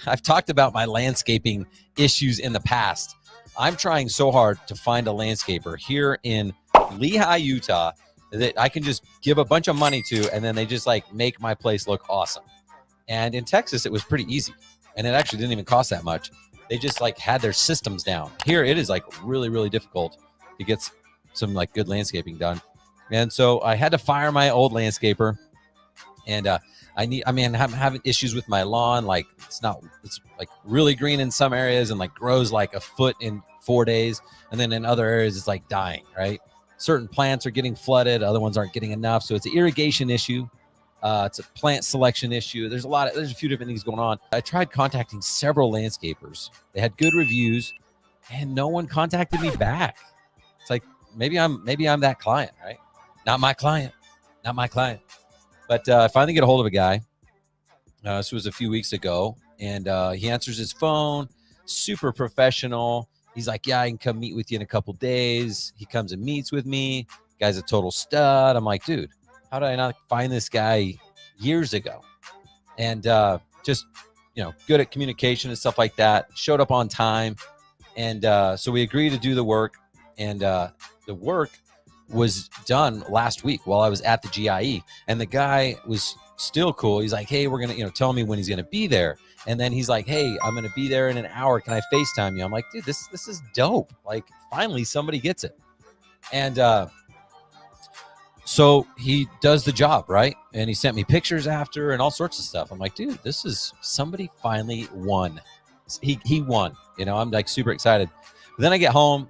I've talked about my landscaping issues in the past. I'm trying so hard to find a landscaper here in Lehi, Utah, that I can just give a bunch of money to, and then they just like make my place look awesome. And in Texas, it was pretty easy, and it actually didn't even cost that much. They just like had their systems down. Here, it is like really, really difficult to get some like good landscaping done. And so I had to fire my old landscaper, and I'm having issues with my lawn. Like it's like really green in some areas and like grows like a foot in 4 days. And then in other areas, it's like dying, right? Certain plants are getting flooded. Other ones aren't getting enough. So it's an irrigation issue. It's a plant selection issue. There's a few different things going on. I tried contacting several landscapers. They had good reviews and no one contacted me back. It's like, maybe I'm that client, right? Not my client. But I finally get a hold of a guy. This was a few weeks ago, and he answers his phone, super professional. He's like, yeah, I can come meet with you in a couple days. He comes and meets with me. Guy's a total stud. I'm like, dude, how did I not find this guy years ago? And just, good at communication and stuff like that. Showed up on time. And so we agreed to do the work. And the work was done last week while I was at the GIE, and the guy was still cool. He's like, hey, we're going to, tell me when he's going to be there. And then he's like, hey, I'm going to be there in an hour. Can I FaceTime you? I'm like, dude, this is dope. Like finally somebody gets it. And so he does the job, right? And he sent me pictures after and all sorts of stuff. I'm like, dude, this is somebody finally won. He won, I'm like super excited. But then I get home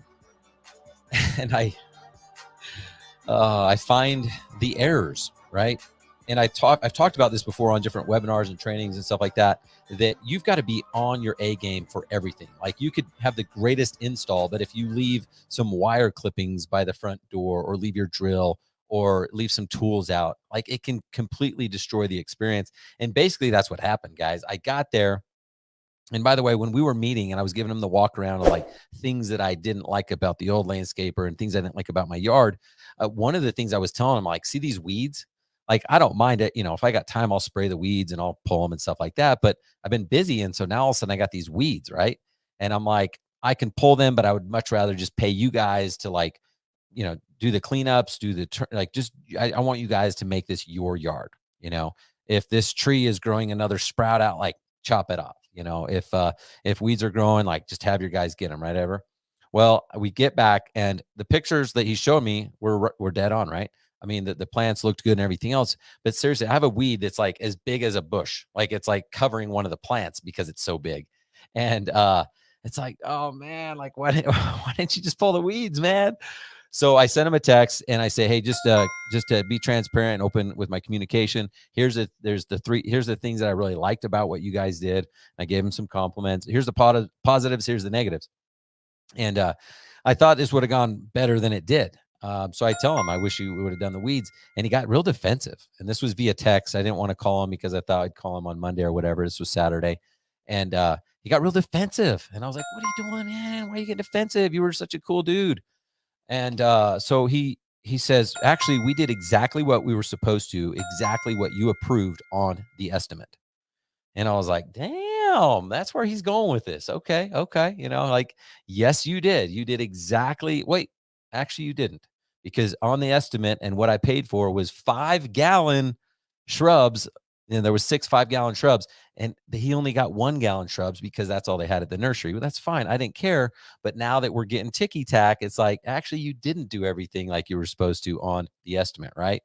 and I find the errors, right? And I've talked about this before on different webinars and trainings and stuff like that you've got to be on your A game for everything. Like you could have the greatest install, but if you leave some wire clippings by the front door or leave your drill or leave some tools out, like it can completely destroy the experience. And basically that's what happened, guys. I got there. And by the way, when we were meeting and I was giving him the walk around of like things that I didn't like about the old landscaper and things I didn't like about my yard, one of the things I was telling him, like, see these weeds? Like, I don't mind it. If I got time, I'll spray the weeds and I'll pull them and stuff like that. But I've been busy. And so now all of a sudden I got these weeds, right? And I'm like, I can pull them, but I would much rather just pay you guys to like, do the cleanups, I want you guys to make this your yard. If this tree is growing another sprout out, like chop it off. If weeds are growing, like just have your guys get them, right? Well, we get back and the pictures that he showed me were dead on, right? I mean, the plants looked good and everything else, but seriously, I have a weed that's like as big as a bush. Like it's like covering one of the plants because it's so big. And it's like, oh man, like why didn't you just pull the weeds, man? So I sent him a text and I say, hey, just to be transparent and open with my communication, here's the things that I really liked about what you guys did. I gave him some compliments. Here's the positives. Here's the negatives. And I thought this would have gone better than it did. So I tell him, I wish you would have done the weeds. And he got real defensive. And this was via text. I didn't want to call him because I thought I'd call him on Monday or whatever. This was Saturday. And he got real defensive. And I was like, what are you doing, man? Why are you getting defensive? You were such a cool dude. And so he says, actually, we did exactly what we were supposed to, exactly what you approved on the estimate. And I was like, damn, that's where he's going with this. Okay. Like, yes, you did. You did exactly. Wait, actually, you didn't. Because on the estimate and what I paid for was 5-gallon shrubs. And there was 6 5-gallon shrubs. And he only got 1-gallon shrubs because that's all they had at the nursery. Well, that's fine. I didn't care. But now that we're getting ticky-tack, it's like, actually, you didn't do everything like you were supposed to on the estimate, right?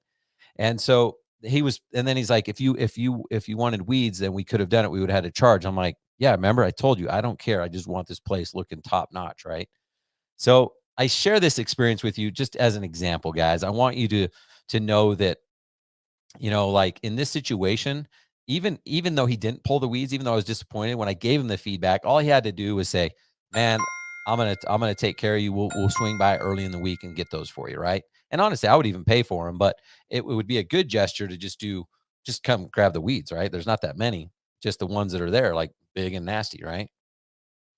And so and then he's like, if you wanted weeds, then we could have done it. We would have had to charge. I'm like, yeah, remember I told you, I don't care. I just want this place looking top notch, right? So I share this experience with you just as an example, guys. I want you to know that, like in this situation, even though he didn't pull the weeds, even though I was disappointed when I gave him the feedback, all he had to do was say, man, I'm gonna take care of you. We'll swing by early in the week and get those for you, right? And honestly, I would even pay for them, but it would be a good gesture to just come grab the weeds, right? There's not that many, just the ones that are there, like big and nasty, right?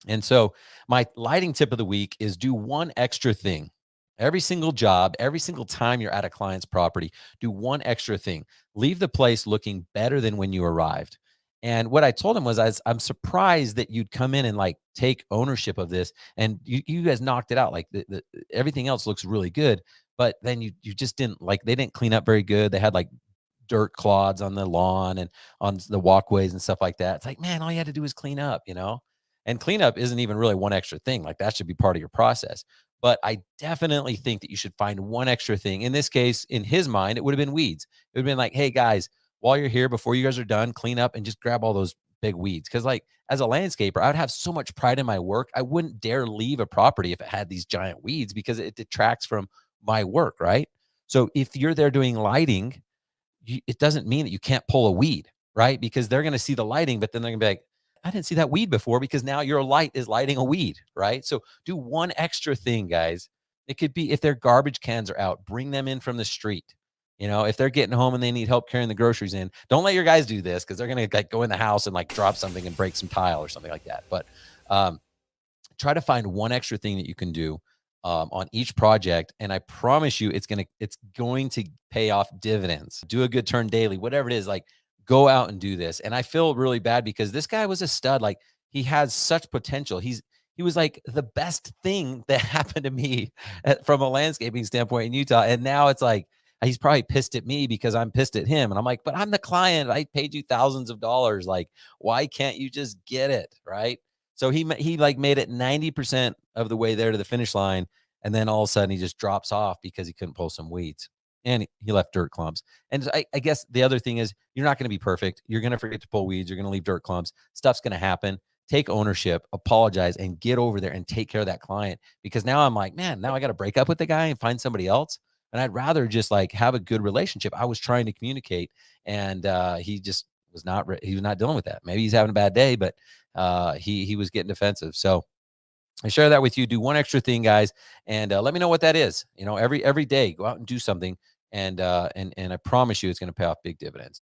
And so my lighting tip of the week is do one extra thing. Every single job, every single time you're at a client's property, do one extra thing. Leave the place looking better than when you arrived. And what I told him was, I'm surprised that you'd come in and like take ownership of this, and you guys knocked it out. Like everything else looks really good, but then you just didn't like, they didn't clean up very good. They had like dirt clods on the lawn and on the walkways and stuff like that. It's like, man, all you had to do is clean up, you know? And cleanup isn't even really one extra thing. Like that should be part of your process. But I definitely think that you should find one extra thing. In this case, in his mind, it would have been weeds. It would have been like, hey guys, while you're here, before you guys are done, clean up and just grab all those big weeds. Cause like as a landscaper, I'd have so much pride in my work. I wouldn't dare leave a property if it had these giant weeds because it detracts from my work, right? So if you're there doing lighting, it doesn't mean that you can't pull a weed, right? Because they're going to see the lighting, but then they're going to be like, I didn't see that weed before, because now your light is lighting a weed, right? So do one extra thing, guys. It could be if their garbage cans are out, bring them in from the street. You know, if they're getting home and they need help carrying the groceries in, don't let your guys do this, because they're going to like go in the house and like drop something and break some tile or something like that. But um, try to find one extra thing that you can do on each project, and I promise you it's going to pay off dividends. Do a good turn daily, whatever it is. Like, go out and do this. And I feel really bad because this guy was a stud. Like, he has such potential. He was like the best thing that happened to me from a landscaping standpoint in Utah. And now it's like he's probably pissed at me because I'm pissed at him. And I'm like, but I'm the client. I paid you thousands of dollars. Like, why can't you just get it? Right. So he like made it 90% of the way there to the finish line, and then all of a sudden he just drops off because he couldn't pull some weeds, and he left dirt clumps. And I guess the other thing is, you're not going to be perfect. You're going to forget to pull weeds. You're going to leave dirt clumps. Stuff's going to happen. Take ownership, apologize, and get over there and take care of that client. Because now I'm like, man, now I got to break up with the guy and find somebody else. And I'd rather just like have a good relationship. I was trying to communicate, and he just was not. He was not dealing with that. Maybe he's having a bad day, but he was getting defensive. So I share that with you. Do one extra thing, guys, and let me know what that is. You know, every day, go out and do something, and I promise you, it's going to pay off big dividends.